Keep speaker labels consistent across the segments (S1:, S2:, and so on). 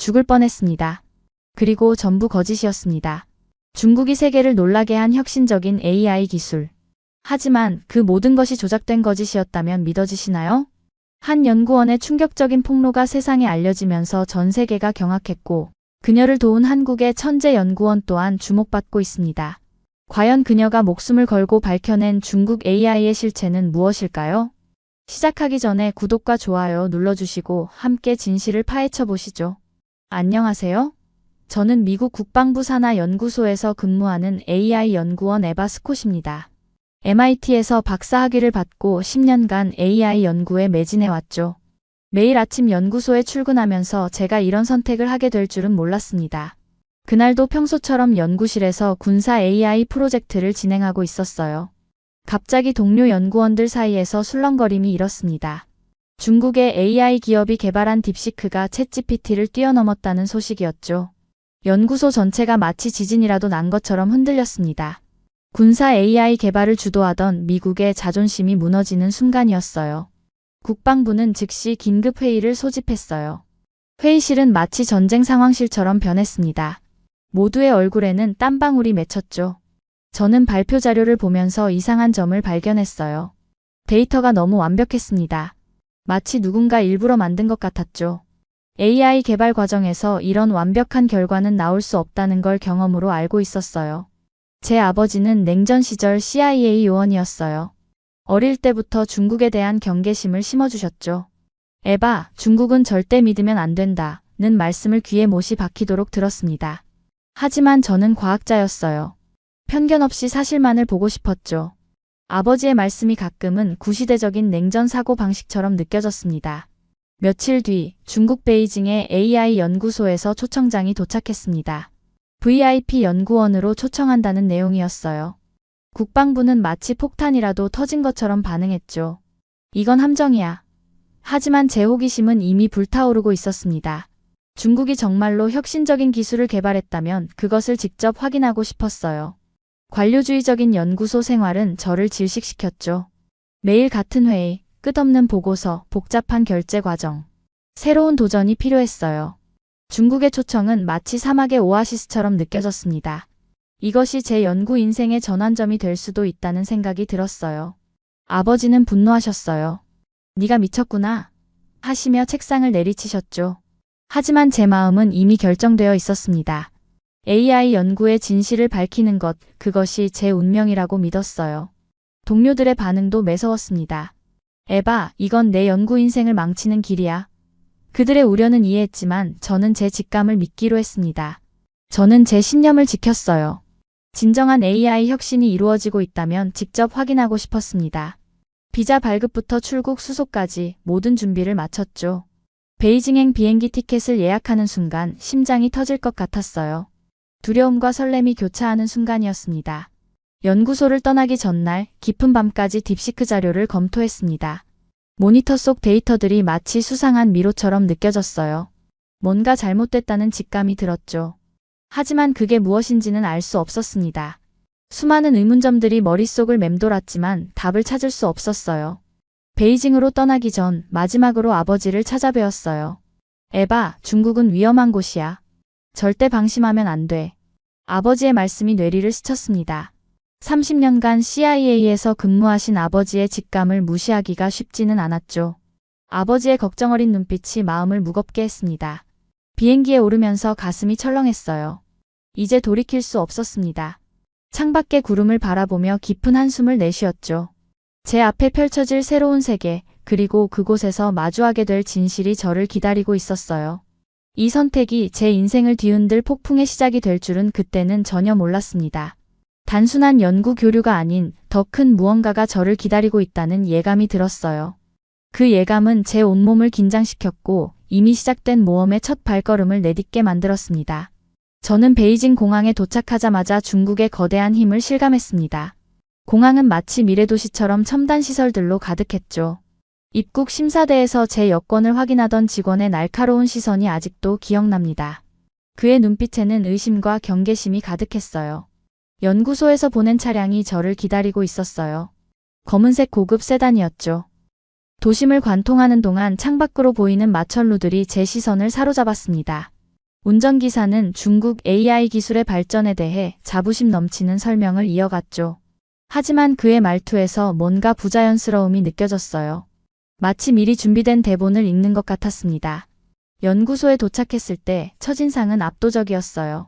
S1: 죽을 뻔했습니다. 그리고 전부 거짓이었습니다. 중국이 세계를 놀라게 한 혁신적인 AI 기술. 하지만 그 모든 것이 조작된 거짓이었다면 믿어지시나요? 한 연구원의 충격적인 폭로가 세상에 알려지면서 전 세계가 경악했고 그녀를 도운 한국의 천재 연구원 또한 주목받고 있습니다. 과연 그녀가 목숨을 걸고 밝혀낸 중국 AI의 실체는 무엇일까요? 시작하기 전에 구독과 좋아요 눌러주시고 함께 진실을 파헤쳐 보시죠. 안녕하세요. 저는 미국 국방부 산하연구소에서 근무하는 AI 연구원 에바 스콧입니다. MIT에서 박사학위를 받고 10년간 AI 연구에 매진해왔죠. 매일 아침 연구소에 출근하면서 제가 이런 선택을 하게 될 줄은 몰랐습니다. 그날도 평소처럼 연구실에서 군사 AI 프로젝트를 진행하고 있었어요. 갑자기 동료 연구원들 사이에서 술렁거림이 일었습니다. 중국의 AI 기업이 개발한 딥시크가 챗GPT를 뛰어넘었다는 소식이었죠. 연구소 전체가 마치 지진이라도 난 것처럼 흔들렸습니다. 군사 AI 개발을 주도하던 미국의 자존심이 무너지는 순간이었어요. 국방부는 즉시 긴급회의를 소집했어요. 회의실은 마치 전쟁 상황실처럼 변했습니다. 모두의 얼굴에는 땀방울이 맺혔죠. 저는 발표 자료를 보면서 이상한 점을 발견했어요. 데이터가 너무 완벽했습니다. 마치 누군가 일부러 만든 것 같았죠. AI 개발 과정에서 이런 완벽한 결과는 나올 수 없다는 걸 경험으로 알고 있었어요. 제 아버지는 냉전 시절 CIA 요원이었어요. 어릴 때부터 중국에 대한 경계심을 심어주셨죠. 에바, 중국은 절대 믿으면 안 된다는 말씀을 귀에 못이 박히도록 들었습니다. 하지만 저는 과학자였어요. 편견 없이 사실만을 보고 싶었죠. 아버지의 말씀이 가끔은 구시대적인 냉전 사고 방식처럼 느껴졌습니다. 며칠 뒤 중국 베이징의 AI 연구소에서 초청장이 도착했습니다. VIP 연구원으로 초청한다는 내용이었어요. 국방부는 마치 폭탄이라도 터진 것처럼 반응했죠. 이건 함정이야. 하지만 제 호기심은 이미 불타오르고 있었습니다. 중국이 정말로 혁신적인 기술을 개발했다면 그것을 직접 확인하고 싶었어요. 관료주의적인 연구소 생활은 저를 질식시켰죠. 매일 같은 회의, 끝없는 보고서, 복잡한 결제 과정. 새로운 도전이 필요했어요. 중국의 초청은 마치 사막의 오아시스처럼 느껴졌습니다. 이것이 제 연구 인생의 전환점이 될 수도 있다는 생각이 들었어요. 아버지는 분노하셨어요. 네가 미쳤구나 하시며 책상을 내리치셨죠. 하지만 제 마음은 이미 결정되어 있었습니다. AI 연구의 진실을 밝히는 것, 그것이 제 운명이라고 믿었어요. 동료들의 반응도 매서웠습니다. 에바, 이건 내 연구 인생을 망치는 길이야. 그들의 우려는 이해했지만 저는 제 직감을 믿기로 했습니다. 저는 제 신념을 지켰어요. 진정한 AI 혁신이 이루어지고 있다면 직접 확인하고 싶었습니다. 비자 발급부터 출국 수속까지 모든 준비를 마쳤죠. 베이징행 비행기 티켓을 예약하는 순간 심장이 터질 것 같았어요. 두려움과 설렘이 교차하는 순간이었습니다. 연구소를 떠나기 전날 깊은 밤까지 딥시크 자료를 검토했습니다. 모니터 속 데이터들이 마치 수상한 미로처럼 느껴졌어요. 뭔가 잘못됐다는 직감이 들었죠. 하지만 그게 무엇인지는 알 수 없었습니다. 수많은 의문점들이 머릿속을 맴돌았지만 답을 찾을 수 없었어요. 베이징으로 떠나기 전 마지막으로 아버지를 찾아뵈었어요. 에바, 중국은 위험한 곳이야. 절대 방심하면 안 돼. 아버지의 말씀이 뇌리를 스쳤습니다. 30년간 CIA에서 근무하신 아버지의 직감을 무시하기가 쉽지는 않았죠. 아버지의 걱정 어린 눈빛이 마음을 무겁게 했습니다. 비행기에 오르면서 가슴이 철렁했어요. 이제 돌이킬 수 없었습니다. 창밖의 구름을 바라보며 깊은 한숨을 내쉬었죠. 제 앞에 펼쳐질 새로운 세계, 그리고 그곳에서 마주하게 될 진실이 저를 기다리고 있었어요. 이 선택이 제 인생을 뒤흔들 폭풍의 시작이 될 줄은 그때는 전혀 몰랐습니다. 단순한 연구 교류가 아닌 더 큰 무언가가 저를 기다리고 있다는 예감이 들었어요. 그 예감은 제 온몸을 긴장시켰고 이미 시작된 모험의 첫 발걸음을 내딛게 만들었습니다. 저는 베이징 공항에 도착하자마자 중국의 거대한 힘을 실감했습니다. 공항은 마치 미래도시처럼 첨단 시설들로 가득했죠. 입국 심사대에서 제 여권을 확인하던 직원의 날카로운 시선이 아직도 기억납니다. 그의 눈빛에는 의심과 경계심이 가득했어요. 연구소에서 보낸 차량이 저를 기다리고 있었어요. 검은색 고급 세단이었죠. 도심을 관통하는 동안 창밖으로 보이는 마천루들이 제 시선을 사로잡았습니다. 운전기사는 중국 AI 기술의 발전에 대해 자부심 넘치는 설명을 이어갔죠. 하지만 그의 말투에서 뭔가 부자연스러움이 느껴졌어요. 마치 미리 준비된 대본을 읽는 것 같았습니다. 연구소에 도착했을 때 첫인상은 압도적이었어요.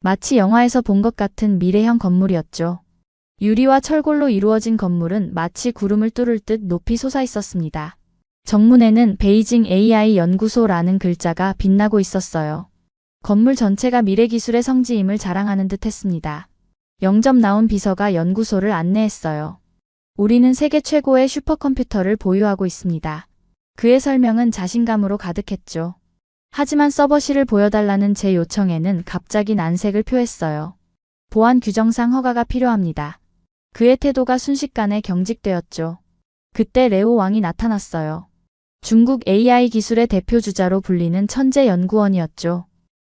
S1: 마치 영화에서 본 것 같은 미래형 건물이었죠. 유리와 철골로 이루어진 건물은 마치 구름을 뚫을 듯 높이 솟아 있었습니다. 정문에는 베이징 AI 연구소라는 글자가 빛나고 있었어요. 건물 전체가 미래기술의 성지임을 자랑하는 듯 했습니다. 영접 나온 비서가 연구소를 안내했어요. 우리는 세계 최고의 슈퍼컴퓨터를 보유하고 있습니다. 그의 설명은 자신감으로 가득했죠. 하지만 서버실을 보여달라는 제 요청에는 갑자기 난색을 표했어요. 보안 규정상 허가가 필요합니다. 그의 태도가 순식간에 경직되었죠. 그때 레오 왕이 나타났어요. 중국 AI 기술의 대표주자로 불리는 천재 연구원이었죠.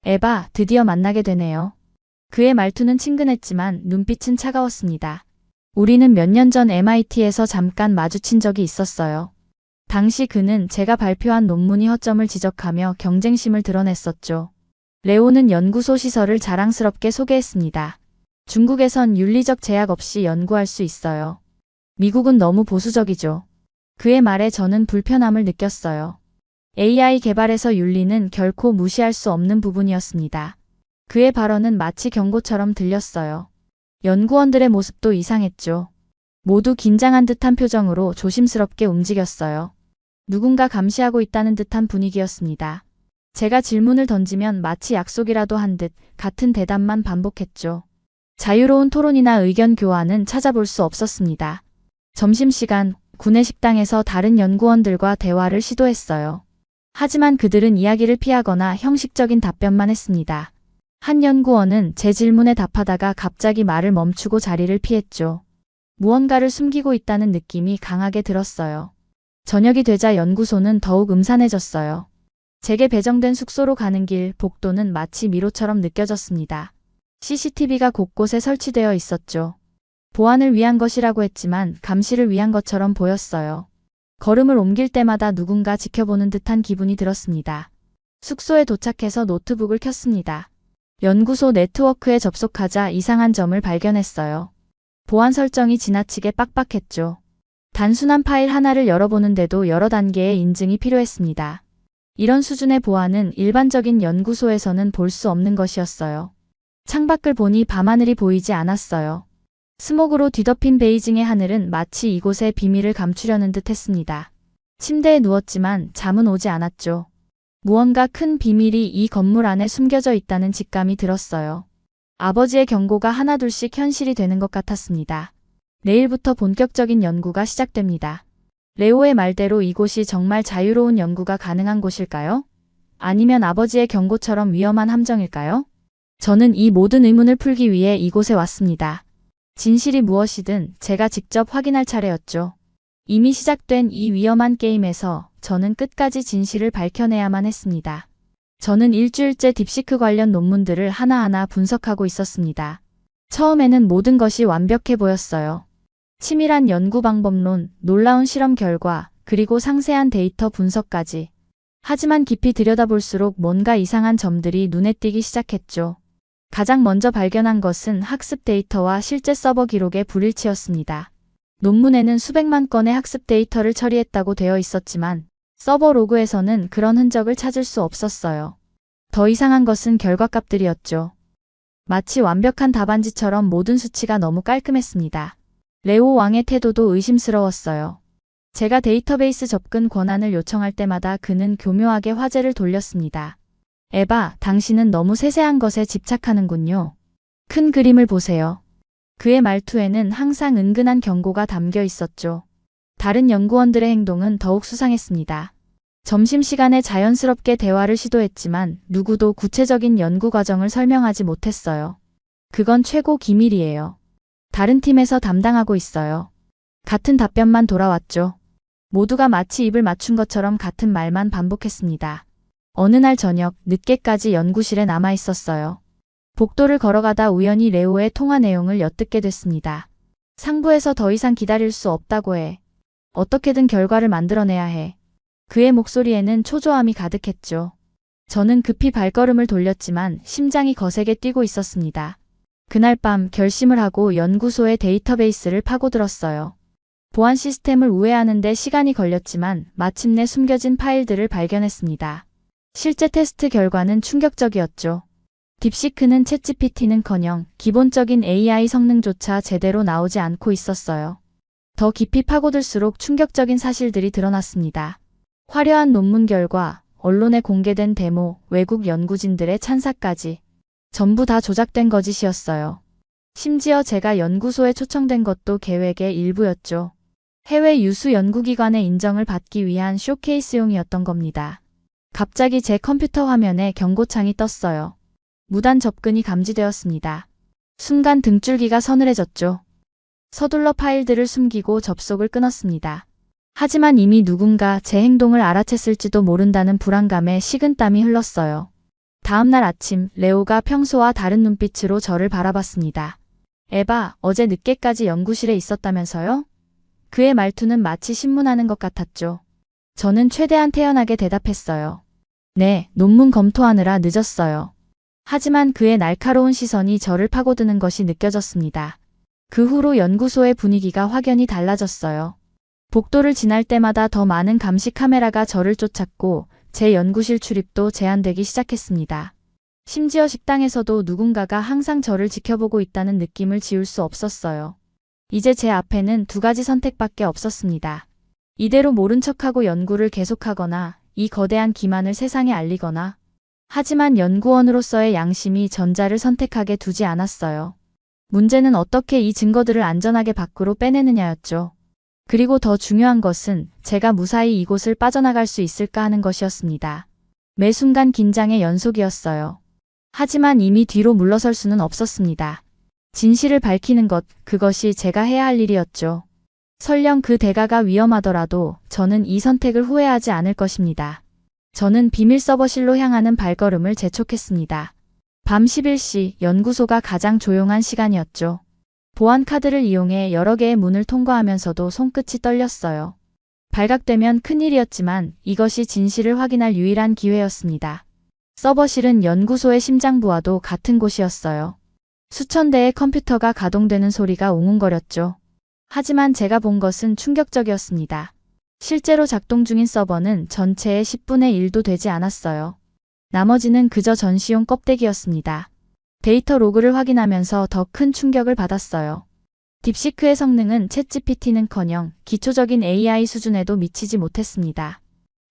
S1: 에바, 드디어 만나게 되네요. 그의 말투는 친근했지만 눈빛은 차가웠습니다. 우리는 몇 년 전 MIT에서 잠깐 마주친 적이 있었어요. 당시 그는 제가 발표한 논문이 허점을 지적하며 경쟁심을 드러냈었죠. 레오는 연구소 시설을 자랑스럽게 소개했습니다. 중국에선 윤리적 제약 없이 연구할 수 있어요. 미국은 너무 보수적이죠. 그의 말에 저는 불편함을 느꼈어요. AI 개발에서 윤리는 결코 무시할 수 없는 부분이었습니다. 그의 발언은 마치 경고처럼 들렸어요. 연구원들의 모습도 이상했죠. 모두 긴장한 듯한 표정으로 조심스럽게 움직였어요. 누군가 감시하고 있다는 듯한 분위기였습니다. 제가 질문을 던지면 마치 약속이라도 한 듯 같은 대답만 반복했죠. 자유로운 토론이나 의견 교환은 찾아볼 수 없었습니다. 점심시간, 구내 식당에서 다른 연구원들과 대화를 시도했어요. 하지만 그들은 이야기를 피하거나 형식적인 답변만 했습니다. 한 연구원은 제 질문에 답하다가 갑자기 말을 멈추고 자리를 피했죠. 무언가를 숨기고 있다는 느낌이 강하게 들었어요. 저녁이 되자 연구소는 더욱 음산해졌어요. 제게 배정된 숙소로 가는 길 복도는 마치 미로처럼 느껴졌습니다. CCTV가 곳곳에 설치되어 있었죠. 보안을 위한 것이라고 했지만 감시를 위한 것처럼 보였어요. 걸음을 옮길 때마다 누군가 지켜보는 듯한 기분이 들었습니다. 숙소에 도착해서 노트북을 켰습니다. 연구소 네트워크에 접속하자 이상한 점을 발견했어요. 보안 설정이 지나치게 빡빡했죠. 단순한 파일 하나를 열어보는데도 여러 단계의 인증이 필요했습니다. 이런 수준의 보안은 일반적인 연구소에서는 볼 수 없는 것이었어요. 창밖을 보니 밤하늘이 보이지 않았어요. 스모그로 뒤덮인 베이징의 하늘은 마치 이곳의 비밀을 감추려는 듯 했습니다. 침대에 누웠지만 잠은 오지 않았죠. 무언가 큰 비밀이 이 건물 안에 숨겨져 있다는 직감이 들었어요. 아버지의 경고가 하나둘씩 현실이 되는 것 같았습니다. 내일부터 본격적인 연구가 시작됩니다. 레오의 말대로 이곳이 정말 자유로운 연구가 가능한 곳일까요? 아니면 아버지의 경고처럼 위험한 함정일까요? 저는 이 모든 의문을 풀기 위해 이곳에 왔습니다. 진실이 무엇이든 제가 직접 확인할 차례였죠. 이미 시작된 이 위험한 게임에서 저는 끝까지 진실을 밝혀내야만 했습니다. 저는 일주일째 딥시크 관련 논문들을 하나하나 분석하고 있었습니다. 처음에는 모든 것이 완벽해 보였어요. 치밀한 연구 방법론, 놀라운 실험 결과, 그리고 상세한 데이터 분석까지. 하지만 깊이 들여다볼수록 뭔가 이상한 점들이 눈에 띄기 시작했죠. 가장 먼저 발견한 것은 학습 데이터와 실제 서버 기록의 불일치였습니다. 논문에는 수백만 건의 학습 데이터를 처리했다고 되어 있었지만 서버 로그에서는 그런 흔적을 찾을 수 없었어요. 더 이상한 것은 결과값들이었죠. 마치 완벽한 답안지처럼 모든 수치가 너무 깔끔했습니다. 레오 왕의 태도도 의심스러웠어요. 제가 데이터베이스 접근 권한을 요청할 때마다 그는 교묘하게 화제를 돌렸습니다. 에바, 당신은 너무 세세한 것에 집착하는군요. 큰 그림을 보세요. 그의 말투에는 항상 은근한 경고가 담겨 있었죠. 다른 연구원들의 행동은 더욱 수상했습니다. 점심시간에 자연스럽게 대화를 시도했지만 누구도 구체적인 연구 과정을 설명하지 못했어요. 그건 최고 기밀이에요. 다른 팀에서 담당하고 있어요. 같은 답변만 돌아왔죠. 모두가 마치 입을 맞춘 것처럼 같은 말만 반복했습니다. 어느 날 저녁 늦게까지 연구실에 남아 있었어요. 복도를 걸어가다 우연히 레오의 통화 내용을 엿듣게 됐습니다. 상부에서 더 이상 기다릴 수 없다고 해. 어떻게든 결과를 만들어내야 해. 그의 목소리에는 초조함이 가득했죠. 저는 급히 발걸음을 돌렸지만 심장이 거세게 뛰고 있었습니다. 그날 밤 결심을 하고 연구소의 데이터베이스를 파고들었어요. 보안 시스템을 우회하는 데 시간이 걸렸지만 마침내 숨겨진 파일들을 발견했습니다. 실제 테스트 결과는 충격적이었죠. 딥시크는 챗GPT는커녕 기본적인 AI 성능조차 제대로 나오지 않고 있었어요. 더 깊이 파고들수록 충격적인 사실들이 드러났습니다. 화려한 논문 결과, 언론에 공개된 데모, 외국 연구진들의 찬사까지 전부 다 조작된 거짓이었어요. 심지어 제가 연구소에 초청된 것도 계획의 일부였죠. 해외 유수 연구기관의 인정을 받기 위한 쇼케이스용이었던 겁니다. 갑자기 제 컴퓨터 화면에 경고창이 떴어요. 무단 접근이 감지되었습니다. 순간 등줄기가 서늘해졌죠. 서둘러 파일들을 숨기고 접속을 끊었습니다. 하지만 이미 누군가 제 행동을 알아챘을지도 모른다는 불안감에 식은땀이 흘렀어요. 다음날 아침, 레오가 평소와 다른 눈빛으로 저를 바라봤습니다. 에바, 어제 늦게까지 연구실에 있었다면서요? 그의 말투는 마치 신문하는 것 같았죠. 저는 최대한 태연하게 대답했어요. 네, 논문 검토하느라 늦었어요. 하지만 그의 날카로운 시선이 저를 파고드는 것이 느껴졌습니다. 그 후로 연구소의 분위기가 확연히 달라졌어요. 복도를 지날 때마다 더 많은 감시 카메라가 저를 쫓았고 제 연구실 출입도 제한되기 시작했습니다. 심지어 식당에서도 누군가가 항상 저를 지켜보고 있다는 느낌을 지울 수 없었어요. 이제 제 앞에는 두 가지 선택밖에 없었습니다. 이대로 모른 척하고 연구를 계속하거나 이 거대한 기만을 세상에 알리거나. 하지만 연구원으로서의 양심이 전자를 선택하게 두지 않았어요. 문제는 어떻게 이 증거들을 안전하게 밖으로 빼내느냐였죠. 그리고 더 중요한 것은 제가 무사히 이곳을 빠져나갈 수 있을까 하는 것이었습니다. 매 순간 긴장의 연속이었어요. 하지만 이미 뒤로 물러설 수는 없었습니다. 진실을 밝히는 것, 그것이 제가 해야 할 일이었죠. 설령 그 대가가 위험하더라도 저는 이 선택을 후회하지 않을 것입니다. 저는 비밀 서버실로 향하는 발걸음을 재촉했습니다. 밤 11시, 연구소가 가장 조용한 시간이었죠. 보안 카드를 이용해 여러 개의 문을 통과하면서도 손끝이 떨렸어요. 발각되면 큰일이었지만 이것이 진실을 확인할 유일한 기회였습니다. 서버실은 연구소의 심장부와도 같은 곳이었어요. 수천 대의 컴퓨터가 가동되는 소리가 웅웅거렸죠. 하지만 제가 본 것은 충격적이었습니다. 실제로 작동 중인 서버는 전체의 10분의 1도 되지 않았어요. 나머지는 그저 전시용 껍데기였습니다. 데이터 로그를 확인하면서 더 큰 충격을 받았어요. 딥시크의 성능은 챗GPT는커녕 기초적인 AI 수준에도 미치지 못했습니다.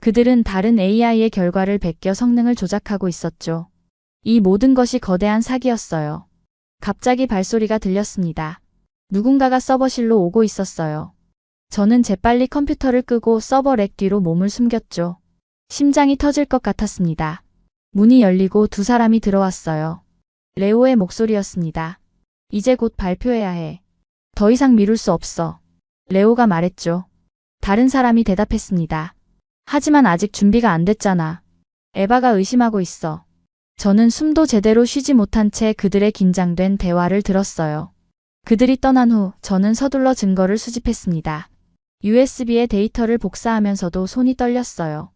S1: 그들은 다른 AI의 결과를 베껴 성능을 조작하고 있었죠. 이 모든 것이 거대한 사기였어요. 갑자기 발소리가 들렸습니다. 누군가가 서버실로 오고 있었어요. 저는 재빨리 컴퓨터를 끄고 서버 렉 뒤로 몸을 숨겼죠. 심장이 터질 것 같았습니다. 문이 열리고 두 사람이 들어왔어요. 레오의 목소리였습니다. 이제 곧 발표해야 해. 더 이상 미룰 수 없어. 레오가 말했죠. 다른 사람이 대답했습니다. 하지만 아직 준비가 안 됐잖아. 에바가 의심하고 있어. 저는 숨도 제대로 쉬지 못한 채 그들의 긴장된 대화를 들었어요. 그들이 떠난 후 저는 서둘러 증거를 수집했습니다. USB에 데이터를 복사하면서도 손이 떨렸어요.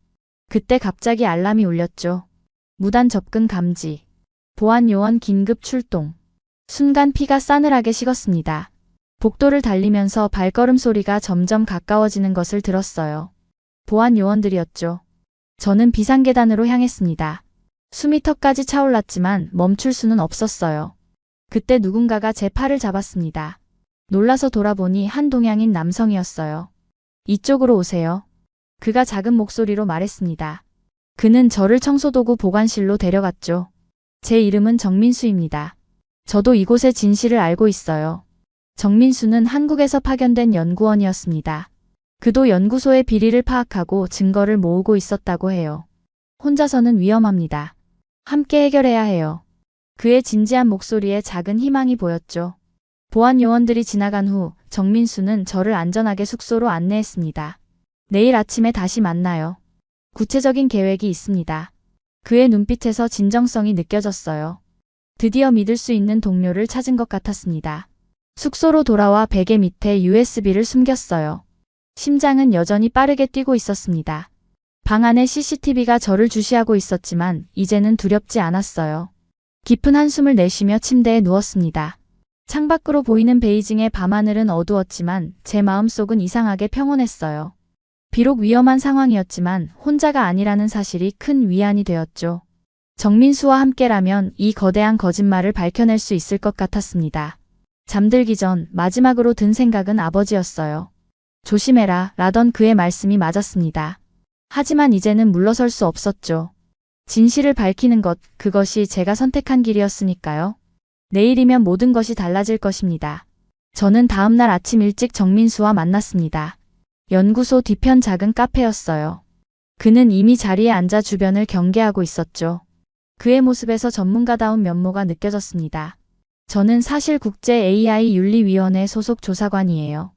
S1: 그때 갑자기 알람이 울렸죠. 무단 접근 감지. 보안 요원 긴급 출동. 순간 피가 싸늘하게 식었습니다. 복도를 달리면서 발걸음 소리가 점점 가까워지는 것을 들었어요. 보안 요원들이었죠. 저는 비상계단으로 향했습니다. 숨이 턱까지 차올랐지만 멈출 수는 없었어요. 그때 누군가가 제 팔을 잡았습니다. 놀라서 돌아보니 한 동양인 남성이었어요. 이쪽으로 오세요. 그가 작은 목소리로 말했습니다. 그는 저를 청소도구 보관실로 데려갔죠. 제 이름은 정민수입니다. 저도 이곳의 진실을 알고 있어요. 정민수는 한국에서 파견된 연구원이었습니다. 그도 연구소의 비리를 파악하고 증거를 모으고 있었다고 해요. 혼자서는 위험합니다. 함께 해결해야 해요. 그의 진지한 목소리에 작은 희망이 보였죠. 보안 요원들이 지나간 후 정민수는 저를 안전하게 숙소로 안내했습니다. 내일 아침에 다시 만나요. 구체적인 계획이 있습니다. 그의 눈빛에서 진정성이 느껴졌어요. 드디어 믿을 수 있는 동료를 찾은 것 같았습니다. 숙소로 돌아와 베개 밑에 USB를 숨겼어요. 심장은 여전히 빠르게 뛰고 있었습니다. 방 안에 CCTV가 저를 주시하고 있었지만 이제는 두렵지 않았어요. 깊은 한숨을 내쉬며 침대에 누웠습니다. 창밖으로 보이는 베이징의 밤하늘은 어두웠지만 제 마음속은 이상하게 평온했어요. 비록 위험한 상황이었지만 혼자가 아니라는 사실이 큰 위안이 되었죠. 정민수와 함께라면 이 거대한 거짓말을 밝혀낼 수 있을 것 같았습니다. 잠들기 전 마지막으로 든 생각은 아버지였어요. 조심해라 라던 그의 말씀이 맞았습니다. 하지만 이제는 물러설 수 없었죠. 진실을 밝히는 것, 그것이 제가 선택한 길이었으니까요. 내일이면 모든 것이 달라질 것입니다. 저는 다음날 아침 일찍 정민수와 만났습니다. 연구소 뒤편 작은 카페였어요. 그는 이미 자리에 앉아 주변을 경계하고 있었죠. 그의 모습에서 전문가다운 면모가 느껴졌습니다. 저는 사실 국제 AI 윤리위원회 소속 조사관이에요.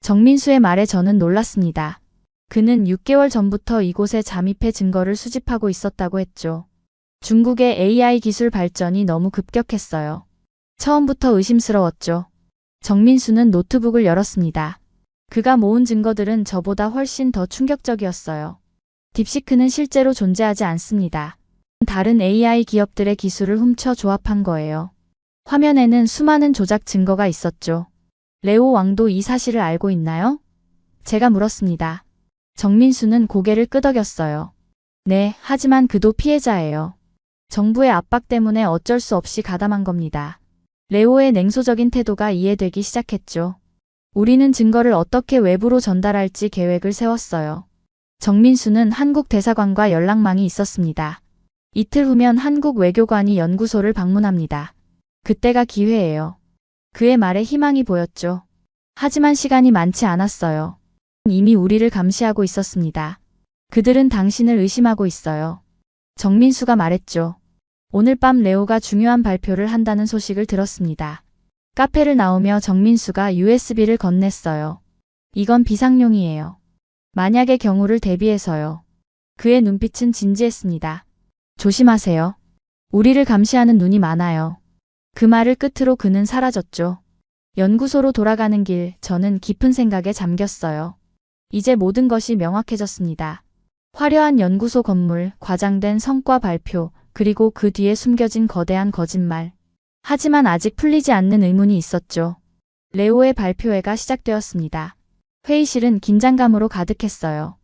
S1: 정민수의 말에 저는 놀랐습니다. 그는 6개월 전부터 이곳에 잠입해 증거를 수집하고 있었다고 했죠. 중국의 AI 기술 발전이 너무 급격했어요. 처음부터 의심스러웠죠. 정민수는 노트북을 열었습니다. 그가 모은 증거들은 저보다 훨씬 더 충격적이었어요. 딥시크는 실제로 존재하지 않습니다. 다른 AI 기업들의 기술을 훔쳐 조합한 거예요. 화면에는 수많은 조작 증거가 있었죠. 레오 왕도 이 사실을 알고 있나요? 제가 물었습니다. 정민수는 고개를 끄덕였어요. 네, 하지만 그도 피해자예요. 정부의 압박 때문에 어쩔 수 없이 가담한 겁니다. 레오의 냉소적인 태도가 이해되기 시작했죠. 우리는 증거를 어떻게 외부로 전달할지 계획을 세웠어요. 정민수는 한국 대사관과 연락망이 있었습니다. 이틀 후면 한국 외교관이 연구소를 방문합니다. 그때가 기회예요. 그의 말에 희망이 보였죠. 하지만 시간이 많지 않았어요. 이미 우리를 감시하고 있었습니다. 그들은 당신을 의심하고 있어요. 정민수가 말했죠. 오늘 밤 레오가 중요한 발표를 한다는 소식을 들었습니다. 카페를 나오며 정민수가 USB를 건넸어요. 이건 비상용이에요. 만약의 경우를 대비해서요. 그의 눈빛은 진지했습니다. 조심하세요. 우리를 감시하는 눈이 많아요. 그 말을 끝으로 그는 사라졌죠. 연구소로 돌아가는 길, 저는 깊은 생각에 잠겼어요. 이제 모든 것이 명확해졌습니다. 화려한 연구소 건물, 과장된 성과 발표, 그리고 그 뒤에 숨겨진 거대한 거짓말. 하지만 아직 풀리지 않는 의문이 있었죠. 레오의 발표회가 시작되었습니다. 회의실은 긴장감으로 가득했어요.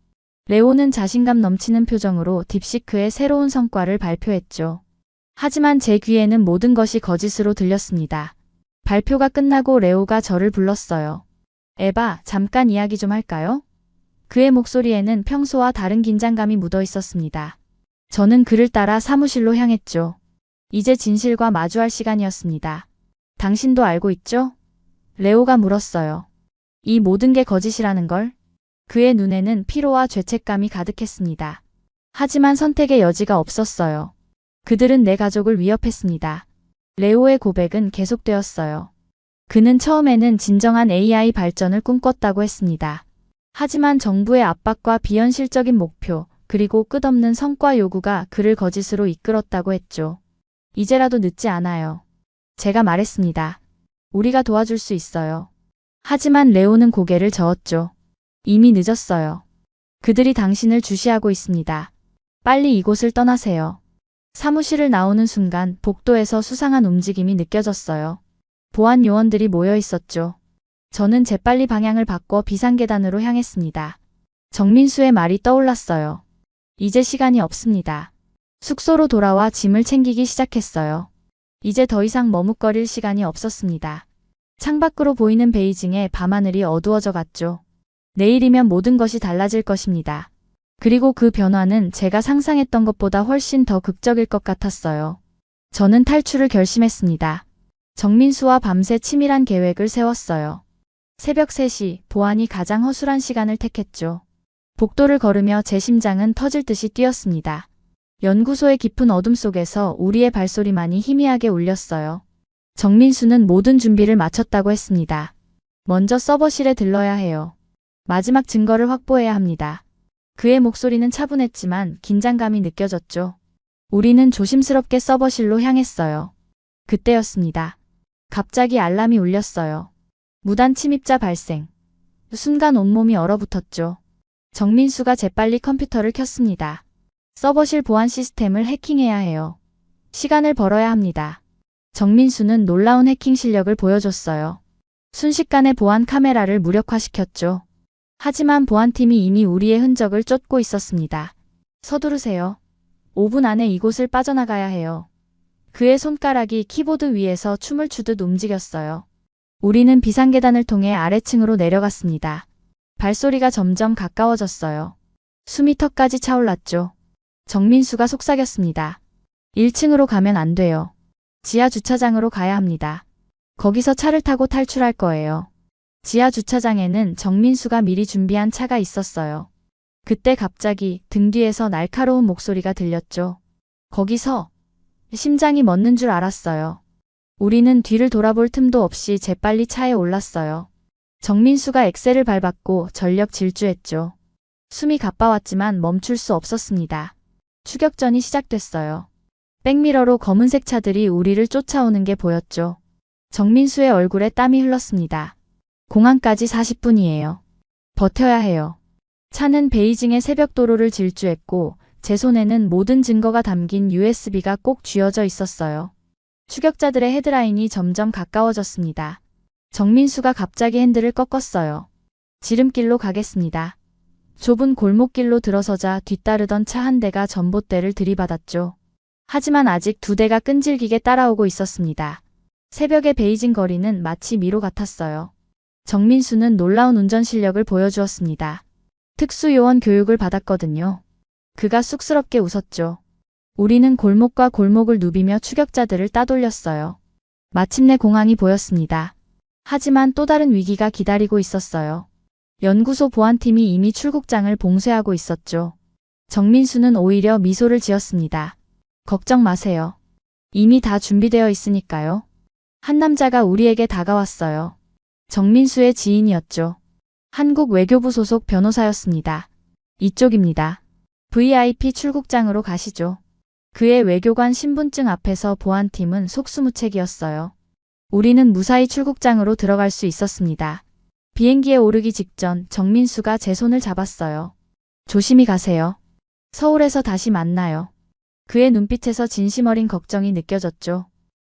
S1: 레오는 자신감 넘치는 표정으로 딥시크의 새로운 성과를 발표했죠. 하지만 제 귀에는 모든 것이 거짓으로 들렸습니다. 발표가 끝나고 레오가 저를 불렀어요. 에바, 잠깐 이야기 좀 할까요? 그의 목소리에는 평소와 다른 긴장감이 묻어 있었습니다. 저는 그를 따라 사무실로 향했죠. 이제 진실과 마주할 시간이었습니다. 당신도 알고 있죠? 레오가 물었어요. 이 모든 게 거짓이라는 걸? 그의 눈에는 피로와 죄책감이 가득했습니다. 하지만 선택의 여지가 없었어요. 그들은 내 가족을 위협했습니다. 레오의 고백은 계속되었어요. 그는 처음에는 진정한 AI 발전을 꿈꿨다고 했습니다. 하지만 정부의 압박과 비현실적인 목표, 그리고 끝없는 성과 요구가 그를 거짓으로 이끌었다고 했죠. 이제라도 늦지 않아요. 제가 말했습니다. 우리가 도와줄 수 있어요. 하지만 레오는 고개를 저었죠. 이미 늦었어요. 그들이 당신을 주시하고 있습니다. 빨리 이곳을 떠나세요. 사무실을 나오는 순간 복도에서 수상한 움직임이 느껴졌어요. 보안 요원들이 모여 있었죠. 저는 재빨리 방향을 바꿔 비상계단으로 향했습니다. 정민수의 말이 떠올랐어요. 이제 시간이 없습니다. 숙소로 돌아와 짐을 챙기기 시작했어요. 이제 더 이상 머뭇거릴 시간이 없었습니다. 창밖으로 보이는 베이징의 밤하늘이 어두워져 갔죠. 내일이면 모든 것이 달라질 것입니다. 그리고 그 변화는 제가 상상했던 것보다 훨씬 더 극적일 것 같았어요. 저는 탈출을 결심했습니다. 정민수와 밤새 치밀한 계획을 세웠어요. 새벽 3시, 보안이 가장 허술한 시간을 택했죠. 복도를 걸으며 제 심장은 터질 듯이 뛰었습니다. 연구소의 깊은 어둠 속에서 우리의 발소리만이 희미하게 울렸어요. 정민수는 모든 준비를 마쳤다고 했습니다. 먼저 서버실에 들러야 해요. 마지막 증거를 확보해야 합니다. 그의 목소리는 차분했지만 긴장감이 느껴졌죠. 우리는 조심스럽게 서버실로 향했어요. 그때였습니다. 갑자기 알람이 울렸어요. 무단 침입자 발생. 순간 온몸이 얼어붙었죠. 정민수가 재빨리 컴퓨터를 켰습니다. 서버실 보안 시스템을 해킹해야 해요. 시간을 벌어야 합니다. 정민수는 놀라운 해킹 실력을 보여줬어요. 순식간에 보안 카메라를 무력화시켰죠. 하지만 보안팀이 이미 우리의 흔적을 쫓고 있었습니다. 서두르세요. 5분 안에 이곳을 빠져나가야 해요. 그의 손가락이 키보드 위에서 춤을 추듯 움직였어요. 우리는 비상계단을 통해 아래층으로 내려갔습니다. 발소리가 점점 가까워졌어요. 숨이 턱까지 차올랐죠. 정민수가 속삭였습니다. 1층으로 가면 안 돼요. 지하 주차장으로 가야 합니다. 거기서 차를 타고 탈출할 거예요. 지하 주차장에는 정민수가 미리 준비한 차가 있었어요. 그때 갑자기 등 뒤에서 날카로운 목소리가 들렸죠. 거기서 심장이 멎는 줄 알았어요. 우리는 뒤를 돌아볼 틈도 없이 재빨리 차에 올랐어요. 정민수가 엑셀을 밟았고 전력 질주했죠. 숨이 가빠왔지만 멈출 수 없었습니다. 추격전이 시작됐어요. 백미러로 검은색 차들이 우리를 쫓아오는 게 보였죠. 정민수의 얼굴에 땀이 흘렀습니다. 공항까지 40분이에요. 버텨야 해요. 차는 베이징의 새벽 도로를 질주했고 제 손에는 모든 증거가 담긴 USB가 꼭 쥐어져 있었어요. 추격자들의 헤드라인이 점점 가까워졌습니다. 정민수가 갑자기 핸들을 꺾었어요. 지름길로 가겠습니다. 좁은 골목길로 들어서자 뒤따르던 차 한 대가 전봇대를 들이받았죠. 하지만 아직 2대가 끈질기게 따라오고 있었습니다. 새벽의 베이징 거리는 마치 미로 같았어요. 정민수는 놀라운 운전 실력을 보여주었습니다. 특수요원 교육을 받았거든요. 그가 쑥스럽게 웃었죠. 우리는 골목과 골목을 누비며 추격자들을 따돌렸어요. 마침내 공항이 보였습니다. 하지만 또 다른 위기가 기다리고 있었어요. 연구소 보안팀이 이미 출국장을 봉쇄하고 있었죠. 정민수는 오히려 미소를 지었습니다. 걱정 마세요. 이미 다 준비되어 있으니까요. 한 남자가 우리에게 다가왔어요. 정민수의 지인이었죠. 한국 외교부 소속 변호사였습니다. 이쪽입니다. VIP 출국장으로 가시죠. 그의 외교관 신분증 앞에서 보안팀은 속수무책이었어요. 우리는 무사히 출국장으로 들어갈 수 있었습니다. 비행기에 오르기 직전 정민수가 제 손을 잡았어요. 조심히 가세요. 서울에서 다시 만나요. 그의 눈빛에서 진심 어린 걱정이 느껴졌죠.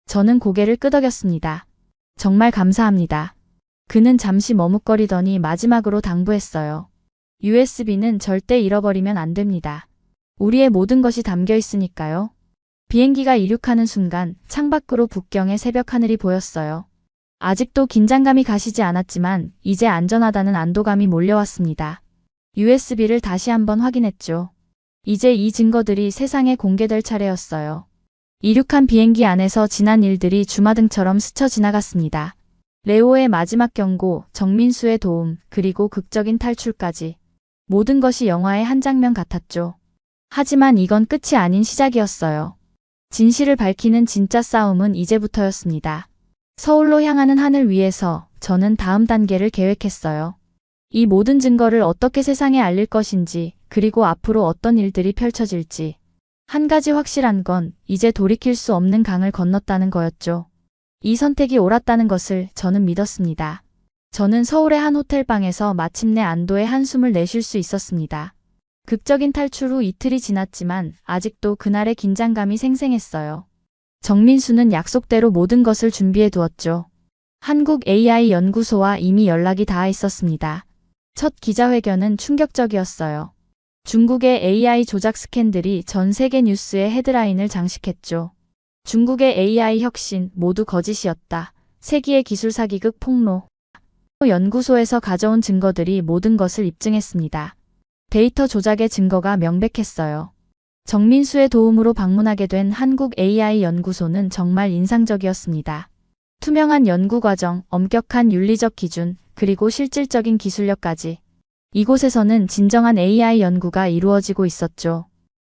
S1: 저는 고개를 끄덕였습니다. 정말 감사합니다. 그는 잠시 머뭇거리더니 마지막으로 당부했어요. USB는 절대 잃어버리면 안 됩니다. 우리의 모든 것이 담겨 있으니까요. 비행기가 이륙하는 순간 창밖으로 북경의 새벽 하늘이 보였어요. 아직도 긴장감이 가시지 않았지만 이제 안전하다는 안도감이 몰려왔습니다. USB를 다시 한번 확인했죠. 이제 이 증거들이 세상에 공개될 차례였어요. 이륙한 비행기 안에서 지난 일들이 주마등처럼 스쳐 지나갔습니다. 레오의 마지막 경고, 정민수의 도움, 그리고 극적인 탈출까지. 모든 것이 영화의 한 장면 같았죠. 하지만 이건 끝이 아닌 시작이었어요. 진실을 밝히는 진짜 싸움은 이제부터였습니다. 서울로 향하는 하늘 위에서 저는 다음 단계를 계획했어요. 이 모든 증거를 어떻게 세상에 알릴 것인지, 그리고 앞으로 어떤 일들이 펼쳐질지. 한 가지 확실한 건 이제 돌이킬 수 없는 강을 건넜다는 거였죠. 이 선택이 옳았다는 것을 저는 믿었습니다. 저는 서울의 한 호텔방에서 마침내 안도의 한숨을 내쉴 수 있었습니다. 극적인 탈출 후 이틀이 지났지만 아직도 그날의 긴장감이 생생했어요. 정민수는 약속대로 모든 것을 준비해 두었죠. 한국 AI 연구소와 이미 연락이 닿아 있었습니다. 첫 기자회견은 충격적이었어요. 중국의 AI 조작 스캔들이 전 세계 뉴스의 헤드라인을 장식했죠. 중국의 AI 혁신 모두 거짓이었다. 세기의 기술 사기극 폭로. 연구소에서 가져온 증거들이 모든 것을 입증했습니다. 데이터 조작의 증거가 명백했어요. 정민수의 도움으로 방문하게 된 한국 AI 연구소는 정말 인상적이었습니다. 투명한 연구 과정, 엄격한 윤리적 기준, 그리고 실질적인 기술력까지. 이곳에서는 진정한 AI 연구가 이루어지고 있었죠.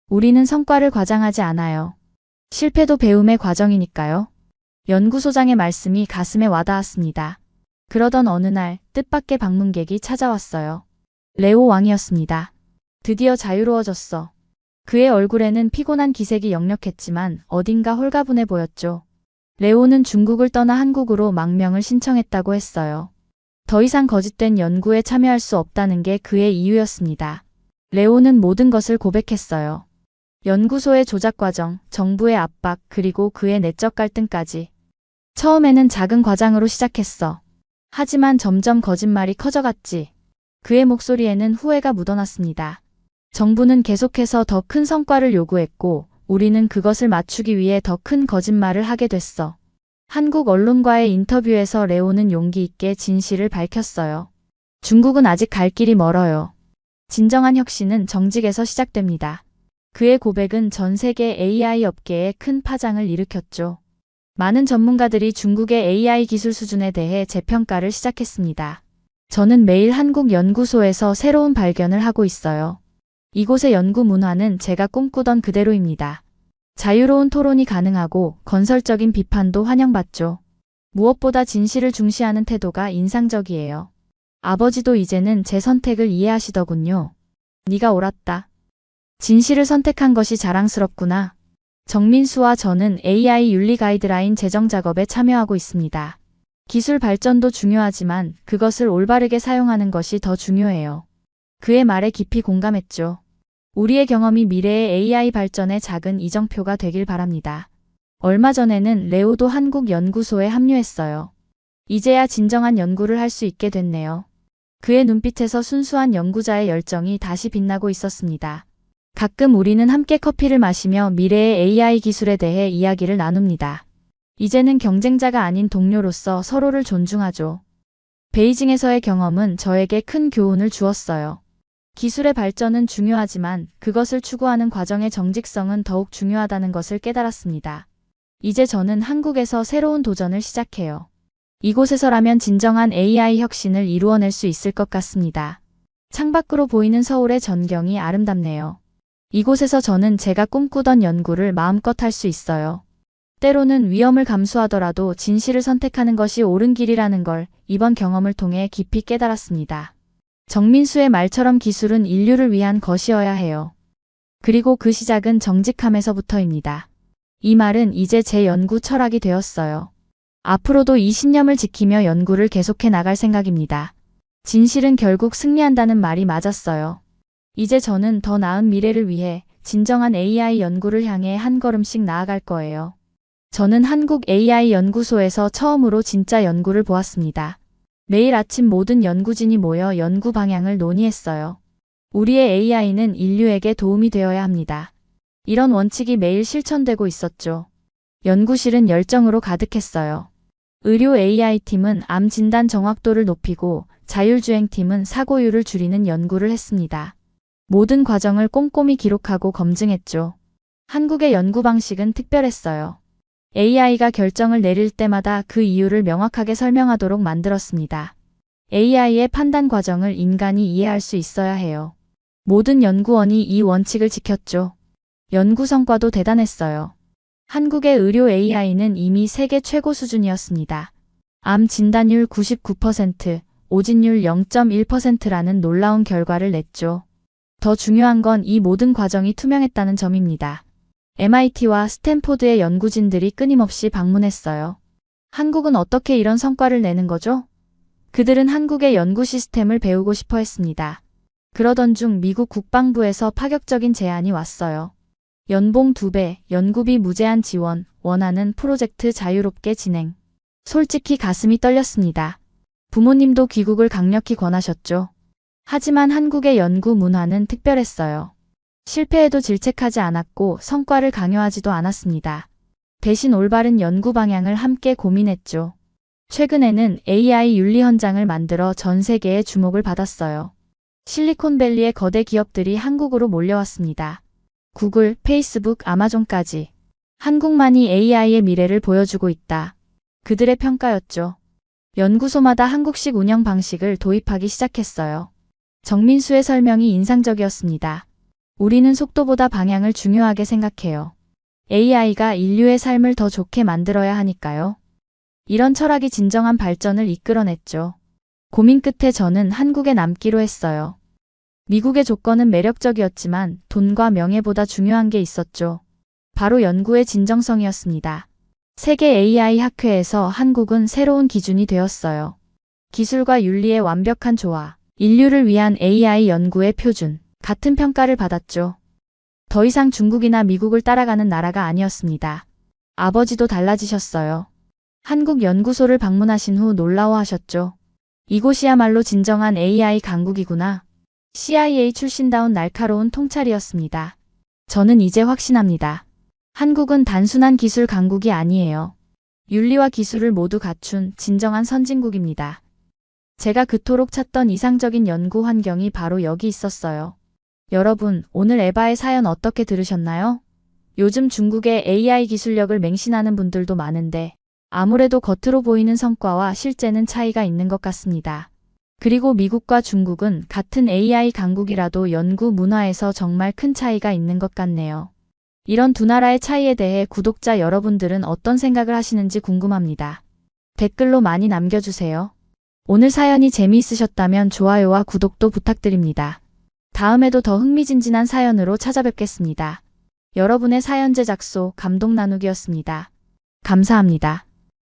S1: 우리는 성과를 과장하지 않아요. 실패도 배움의 과정이니까요. 연구소장의 말씀이 가슴에 와닿았습니다. 그러던 어느 날 뜻밖의 방문객이 찾아왔어요. 레오 왕이었습니다. 드디어 자유로워졌어. 그의 얼굴에는 피곤한 기색이 역력했지만 어딘가 홀가분해 보였죠. 레오는 중국을 떠나 한국으로 망명을 신청했다고 했어요. 더 이상 거짓된 연구에 참여할 수 없다는 게 그의 이유였습니다. 레오는 모든 것을 고백했어요. 연구소의 조작 과정, 정부의 압박, 그리고 그의 내적 갈등까지. 처음에는 작은 과장으로 시작했어. 하지만 점점 거짓말이 커져갔지. 그의 목소리에는 후회가 묻어났습니다. 정부는 계속해서 더 큰 성과를 요구했고 우리는 그것을 맞추기 위해 더 큰 거짓말을 하게 됐어. 한국 언론과의 인터뷰에서 레오는 용기 있게 진실을 밝혔어요. 중국은 아직 갈 길이 멀어요. 진정한 혁신은 정직에서 시작됩니다. 그의 고백은 전 세계 AI 업계에 큰 파장을 일으켰죠. 많은 전문가들이 중국의 AI 기술 수준에 대해 재평가를 시작했습니다. 저는 매일 한국 연구소에서 새로운 발견을 하고 있어요. 이곳의 연구 문화는 제가 꿈꾸던 그대로입니다. 자유로운 토론이 가능하고 건설적인 비판도 환영받죠. 무엇보다 진실을 중시하는 태도가 인상적이에요. 아버지도 이제는 제 선택을 이해하시더군요. 네가 옳았다. 진실을 선택한 것이 자랑스럽구나. 정민수와 저는 AI 윤리 가이드라인 제정 작업에 참여하고 있습니다. 기술 발전도 중요하지만 그것을 올바르게 사용하는 것이 더 중요해요. 그의 말에 깊이 공감했죠. 우리의 경험이 미래의 AI 발전의 작은 이정표가 되길 바랍니다. 얼마 전에는 레오도 한국 연구소에 합류했어요. 이제야 진정한 연구를 할 수 있게 됐네요. 그의 눈빛에서 순수한 연구자의 열정이 다시 빛나고 있었습니다. 가끔 우리는 함께 커피를 마시며 미래의 AI 기술에 대해 이야기를 나눕니다. 이제는 경쟁자가 아닌 동료로서 서로를 존중하죠. 베이징에서의 경험은 저에게 큰 교훈을 주었어요. 기술의 발전은 중요하지만 그것을 추구하는 과정의 정직성은 더욱 중요하다는 것을 깨달았습니다. 이제 저는 한국에서 새로운 도전을 시작해요. 이곳에서라면 진정한 AI 혁신을 이루어낼 수 있을 것 같습니다. 창밖으로 보이는 서울의 전경이 아름답네요. 이곳에서 저는 제가 꿈꾸던 연구를 마음껏 할 수 있어요. 때로는 위험을 감수하더라도 진실을 선택하는 것이 옳은 길이라는 걸 이번 경험을 통해 깊이 깨달았습니다. 정민수의 말처럼 기술은 인류를 위한 것이어야 해요. 그리고 그 시작은 정직함에서부터입니다. 이 말은 이제 제 연구 철학이 되었어요. 앞으로도 이 신념을 지키며 연구를 계속해 나갈 생각입니다. 진실은 결국 승리한다는 말이 맞았어요. 이제 저는 더 나은 미래를 위해 진정한 AI 연구를 향해 한 걸음씩 나아갈 거예요. 저는 한국 AI 연구소에서 처음으로 진짜 연구를 보았습니다. 매일 아침 모든 연구진이 모여 연구 방향을 논의했어요. 우리의 AI는 인류에게 도움이 되어야 합니다. 이런 원칙이 매일 실천되고 있었죠. 연구실은 열정으로 가득했어요. 의료 AI팀은 암 진단 정확도를 높이고 자율주행팀은 사고율을 줄이는 연구를 했습니다. 모든 과정을 꼼꼼히 기록하고 검증했죠. 한국의 연구 방식은 특별했어요. AI가 결정을 내릴 때마다 그 이유를 명확하게 설명하도록 만들었습니다. AI의 판단 과정을 인간이 이해할 수 있어야 해요. 모든 연구원이 이 원칙을 지켰죠. 연구 성과도 대단했어요. 한국의 의료 AI는 이미 세계 최고 수준이었습니다. 암 진단율 99%, 오진율 0.1%라는 놀라운 결과를 냈죠. 더 중요한 건 이 모든 과정이 투명했다는 점입니다. MIT와 스탠포드의 연구진들이 끊임없이 방문했어요. 한국은 어떻게 이런 성과를 내는 거죠? 그들은 한국의 연구 시스템을 배우고 싶어 했습니다. 그러던 중 미국 국방부에서 파격적인 제안이 왔어요. 연봉 2배, 연구비 무제한 지원, 원하는 프로젝트 자유롭게 진행. 솔직히 가슴이 떨렸습니다. 부모님도 귀국을 강력히 권하셨죠. 하지만 한국의 연구 문화는 특별했어요. 실패에도 질책하지 않았고 성과를 강요하지도 않았습니다. 대신 올바른 연구 방향을 함께 고민했죠. 최근에는 AI 윤리 헌장을 만들어 전 세계의 주목을 받았어요. 실리콘밸리의 거대 기업들이 한국으로 몰려왔습니다. 구글, 페이스북, 아마존까지. 한국만이 AI의 미래를 보여주고 있다. 그들의 평가였죠. 연구소마다 한국식 운영 방식을 도입하기 시작했어요. 정민수의 설명이 인상적이었습니다. 우리는 속도보다 방향을 중요하게 생각해요. AI가 인류의 삶을 더 좋게 만들어야 하니까요. 이런 철학이 진정한 발전을 이끌어냈죠. 고민 끝에 저는 한국에 남기로 했어요. 미국의 조건은 매력적이었지만 돈과 명예보다 중요한 게 있었죠. 바로 연구의 진정성이었습니다. 세계 AI 학회에서 한국은 새로운 기준이 되었어요. 기술과 윤리의 완벽한 조화, 인류를 위한 AI 연구의 표준, 같은 평가를 받았죠. 더 이상 중국이나 미국을 따라가는 나라가 아니었습니다. 아버지도 달라지셨어요. 한국 연구소를 방문하신 후 놀라워하셨죠. 이곳이야말로 진정한 AI 강국이구나. CIA 출신다운 날카로운 통찰이었습니다. 저는 이제 확신합니다. 한국은 단순한 기술 강국이 아니에요. 윤리와 기술을 모두 갖춘 진정한 선진국입니다. 제가 그토록 찾던 이상적인 연구 환경이 바로 여기 있었어요. 여러분, 오늘 에바의 사연 어떻게 들으셨나요? 요즘 중국의 AI 기술력을 맹신하는 분들도 많은데 아무래도 겉으로 보이는 성과와 실제는 차이가 있는 것 같습니다. 그리고 미국과 중국은 같은 AI 강국이라도 연구 문화에서 정말 큰 차이가 있는 것 같네요. 이런 두 나라의 차이에 대해 구독자 여러분들은 어떤 생각을 하시는지 궁금합니다. 댓글로 많이 남겨주세요. 오늘 사연이 재미있으셨다면 좋아요와 구독도 부탁드립니다. 다음에도 더 흥미진진한 사연으로 찾아뵙겠습니다. 여러분의 사연 제작소 감동 나누기였습니다. 감사합니다.